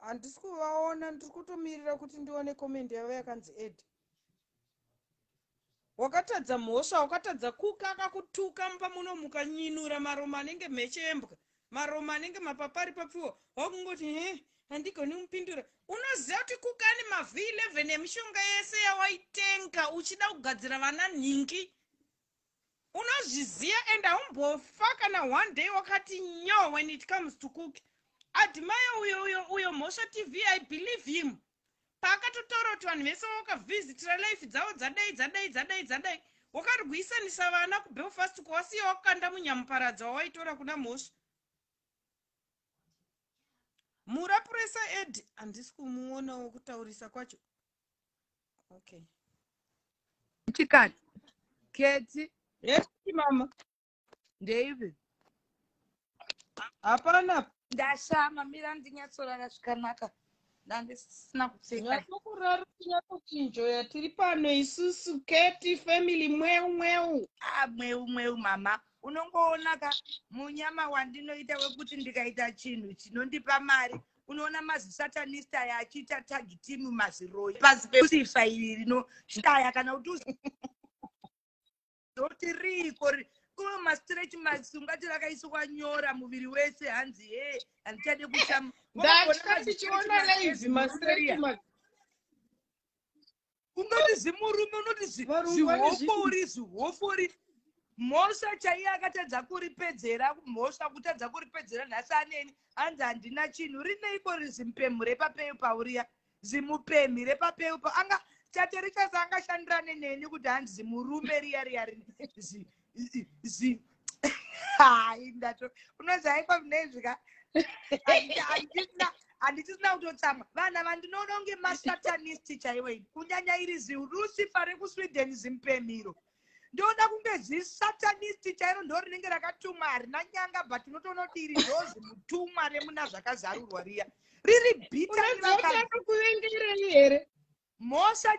handisi kuvaona, ndiri kutomirira kuti ndione comment yavo yakanzi Ed. Wakatadza mhosva, wakatadza kuka akakutuka mpa muno mukanyinura maroma anenge mhechembwa, maroma anenge mapapari papfiwa, wakungoti handigoni mupindura. Unoziva kuti kuka ane mavhi11 emishonga yese yawaitenga uchida kugadzira vana nhingi. Unozviziva and haumbofa kana one day wakati nyo when it comes to cook. Admire uyo Mhosva TV, I believe him. Pakatotaura kuti vanhu vese wakavhizitira life dzavo dzadai wakarwisanisa vana kuBelfast kwasiya wakanda munyamuparadza wawaitora kuna Mhosva. Murapuresa Ed handisi kumuonawo kutaurisa kwacho. Okay. Chikati. Keti. Yes, mama. David. Hapana. Ndashama mira ndinyatsorara zvakanaka. Ndandisina kupfeka. Nyakurara kunyatochinjoya tiri pano isusu Keti family mweu. Mweu mama. Unongoona ka munyama wandinoita wekuti ndikaita chinhu chinondipa mari. Unoona mazisatanista yachiita tag team maziroi. Pasi pekusifa iri rino shaya kana kuti doti riko kuno mastretch masungati rakaiswa nyora muviri wese hanzi handichade kushama. Ndachiona live mastretch unoti zimurume unoti zihofori Mhosva chaiye akatadza kuripedzera Mhosva kutadza kuripedzera nhasi aneni hanzi handina chinhu rineiko rizimupemhu repapeupa uriya zimupemhi repapeupa anga chaterichasa angashandirane neni kuti hanzi zimurume riya hai ndato unozaikwa munezvika handichisina kutotsama vana vandinoona unge masatanist chaiwo kunyanya iri zirusifa rekusweden zimupemhiro ndoda kunge zisatanist chairo ndo rinenge rakatumwa harina nyanga but unotoona kuti iri ndozi mutumwa remuna zvakazarurwa riya riri bitakuvengerei here Mhosva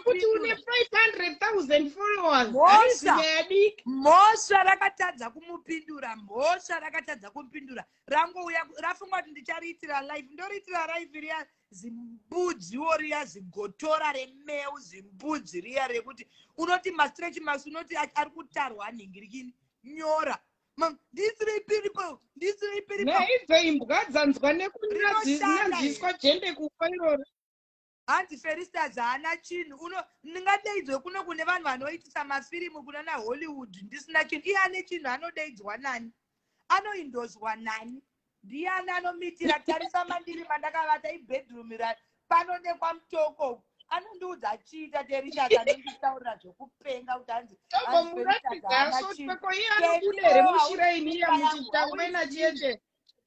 kuti une 500,000 followers. Mhosva rakatadza kumupindura rangouya rafunga kuti ndichariitira live ndoriitira live riya zimbudziwo riya zigotora remeu zimbudzi riya rekuti unoti mastretch mas unoti ari kutarwa nhingi nyora ndisiripiripo naidzo imbwa dzanzwa nekunyanziswa jende kufa iroro hanzi Feristas haana chinhu ndingadaidzwe kuno kune vanhu vanoitisa mafirimu kuna naHollywood ndisina chinhu iye ane chinhu anodaidzwa nani anoindozwa nani ndiani anomitira tarisa mandiri mandakavata ibedroom panonekwa mutoko anondiudza achiita Feristas anonditaurira zvokupenga kuti hanzi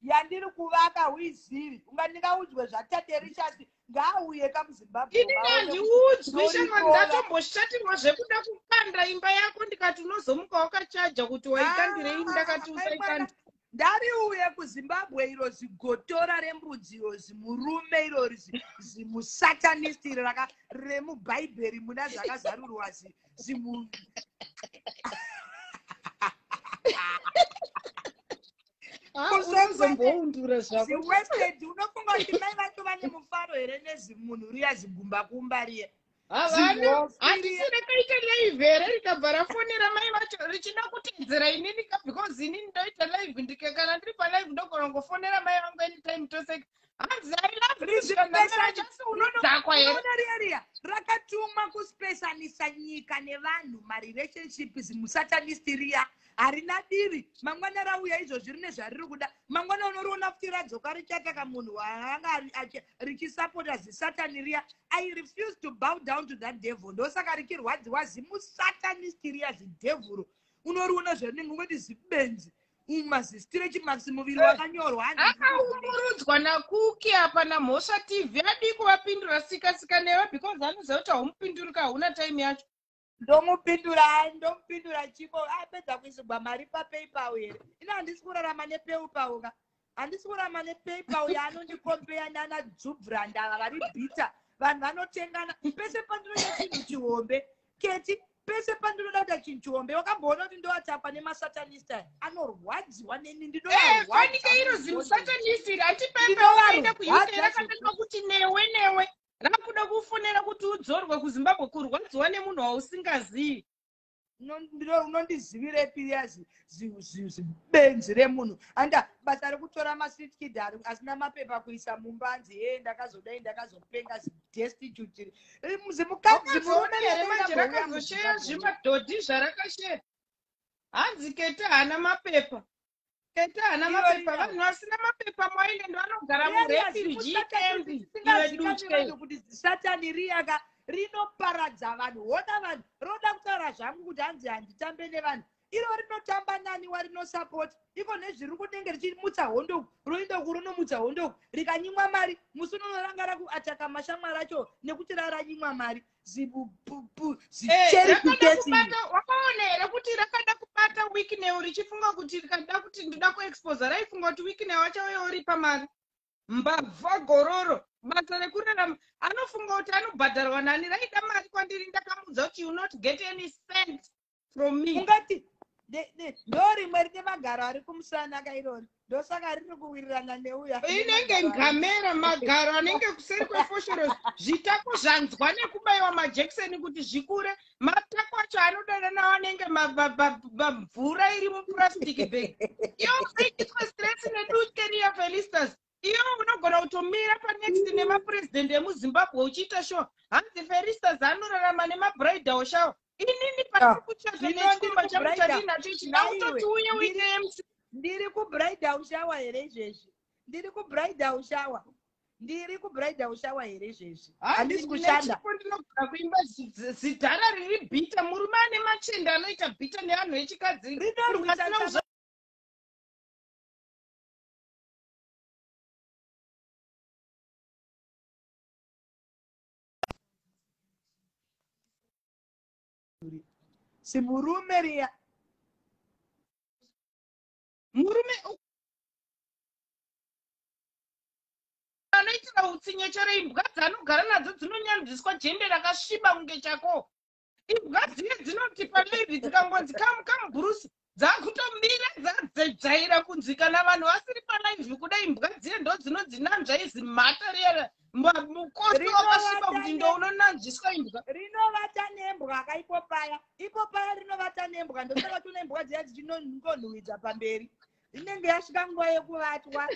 yandiri kuvaka huiziri unga ndingaudzwe zvataterishasi ngaauye kamuZimbabwe ini handiudzwi shamwa ndatomboshatirwa zvekuda kukanda imba yako ndikati unozomuka wakachaja kuti waikandirei ndakati usaikanda ndariuye kuZimbabwe iro zigotora rembudzi iro zimurume iro zimusatanist iro remubhaibheri muna zvakazarurwa zimu uzomboundura zviwested unofunga kuti mai vacho vane mufaro here nezimunhu riya zigumbakumba riya handisi rakaita live here rikabva rafonera mai vacho richida kutedzera inini because inini ndoita live ndikakana ndiri palive ndogona ngofonera mai vangu anytime toseka hanzi riya rakatumwa kuspesanisa nyika nevanhu marelationship zimusatanist riya harina diri mangwana rauya izvozvi rine zvariri kuda mangwana unoriona kuti radzoka richataka munhu waanga richisapota zisatani riya I refuse to bow down to that devil ndosaka richirwadziwa zimusatanist riya zidhevhuro unoriona zvarinenge ungoti zibenzi mazistrechi masi muviri wakanyorwa akaumburudzwa nakuki apa naMhosva TV adi kuvapindura sikasika newe because anoziva kuti haumupindurika hauna time yacho ndomupindura chiko apedza kuisirwa mari papaypal here ino handisi kurarama nepaypal ka handisi kurarama nepaypal yaanondikombeya nana dzubhrand ava vari bhita vanhu vanotengana pese pandinonya chinhu chihombe Keti pese pandinoda kuti chinchombe wakamboona kuti ndowatakwa nemasatanista anorwadziwa neni ndinofanike iro zvinhu satanistiri hatipepeoenda kuuk rakadatwa kuti newe rakuda kufonera kuti udzorwe kuzimbabwe kurwadziwa nemunhu wausingazivi. Unondizivire piriyazi benzi remunhu anda basa rekutora mastreet kid asina mapepa kuisa mumbanzi ndakazodai ndakazopenga destitute muzimukadzi murume rakazoshera zvimadhodhi zvarakashera hanzi kete hana mapepa vanhu vasina mapepa mwaine ndovanogara murefugee camp iwe dutye kuti satani riyaka rinoparadza vanhu hona vanhu roda kutaura zvangu kuti hanzi handitambe nevanhu iro rinotamba nani warinosapoti iko nezviri kunenge richimutsa hondo roenda kurunomutsa hondo rikanyimwa mari musi unonorangara kuataka mashamwari acho nekuti raranyimwa mari wakaona here kuti rakada kubata weekneu richifunga kuti rikada kuti ndida kuexposa raifunga kuti weekneu achauya uri pamari mbavha gororo basa rekurarama anofunga kuti anobhadharwa nani raida mari kwandiri ndakamudza kuti you not get any cent from me ungati ndorimwe rine magaro ari kumusana kairori ndosaka riri kuwirirana neuya inenge ngamera magaro anenge kuseri kwefoshoro zvitako zvanzwa nekubayiwa majekiseni kuti zvikure matako acho anodana nawo anenge mvura iri mupurastic bag iyo usaitwa stress nedutke niya felistas iyo unogona kutomira panext nemapurezidendi emuzimbabwe uchiita sho hanzi felistas anorarama nemabridal shower inini pari kutsvaga nechikomba changu chandinacho ichi nautoti uye uite mc ndiri kubridal shower here izvezvi ndiri kubridal shower here izvezvi handisi kushanda ndinogara kuimba zidhara riri bhita murume ane machenda anoita bhita nevanhu vechikadzi rinorwisa simurume riya murume anoitira utsinyechero imbwa dzanogara nadzo dzinonyanzviswa jembe rakasviba kunge chako imbwa dziye dzinoti palevi dzikangonzi kamugurusi dzakutomira dzadzedzaira kunzwika navanhu vasiri palaivhi kudai imbwa dziye ndo dzinodzinanzva izi mhata rera mukosi wakasviba kuti ndo unonanzviswa imbwa rinovata nembwa ipo paya rinovata nembwa ndosaka tune imbwa dziya dzichinongonhuhwidza pamberi inenge yasvika nguva yekuvatwa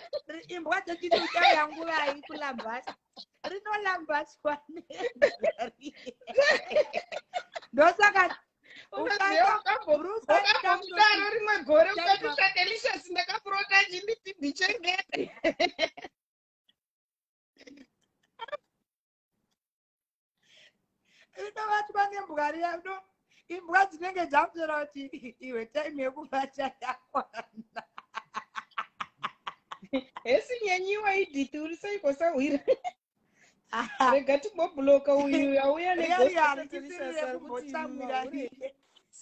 imbwa dzechinoutaya nguvai kulambasa rinolambaswa ndosaka ukambomudaro rimwe gore ukati delicious ndakapurota chinditibichengete rinovatwa nembwa riya imbwa dzinenge dzakutera kuti iwe time yekuvata yakwana esinyenyiwa idhiti uri seikosahwira rega timbobhuloka uyu auya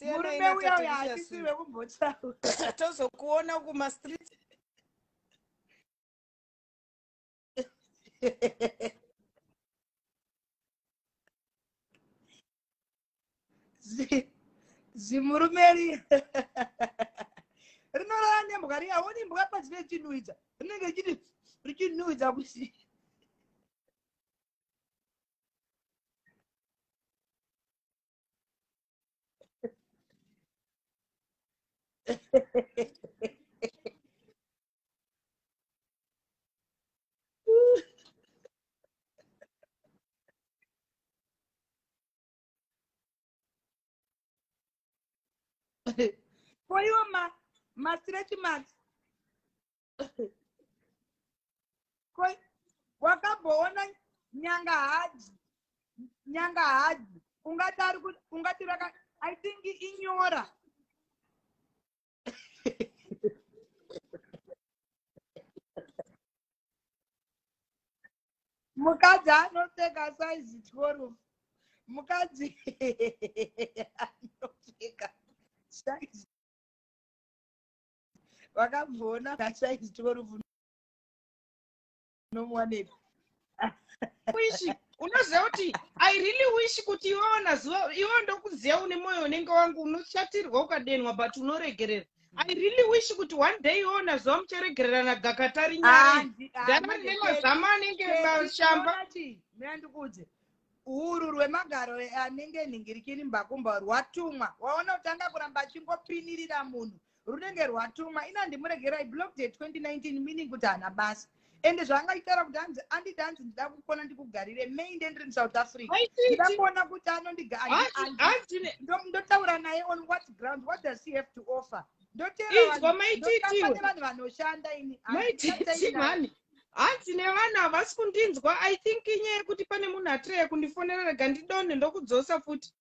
murume uya uya hatisiri wekumbotsaura tozokuona kumastreet zimurume riya rinorara nembwa riya oni mbwa padzine chinhuhwidza rinenge chiti richinhuhwidza kuti koiwo mastretch marks wakamboona nyanga hadzi ungati raka I think inyora mukadzi anopfeka size 12 mukadzi anopfeka size vakabvona size 12 nomwaneko uishi unoziva kuti I really wish kuti iweona zuva iwe ndokuziva une mwoyo unenge wangu unoshatirwa ukadenwa but unoregerera. I really wish kuti one day iweona zuva mucharegererana gakatari nyari dana nemazama anenge mashamba. Ndikudze urwu rwemagaro anenge nhingirikiri mbakumba rwatumwa. Waona utanga kuramba achingopinirira munhu runenge rwatumwa. Ina ndimuregera I blocked at 2019 meaning kuti hana basa. Ende zvangaitara kuti hanzi ndida kukona ndikugarire May ndendiri South Africa. Ndida kuona kuti ndotaura naye on what ground, what does he have to offer. Ndotera vanhu vanoshanda ini. Hanzi nevana havasi kundinzwa. I think inyaya yekuti pane munhu atireye kundifonera rega ndidonhe ndokudzosa futi.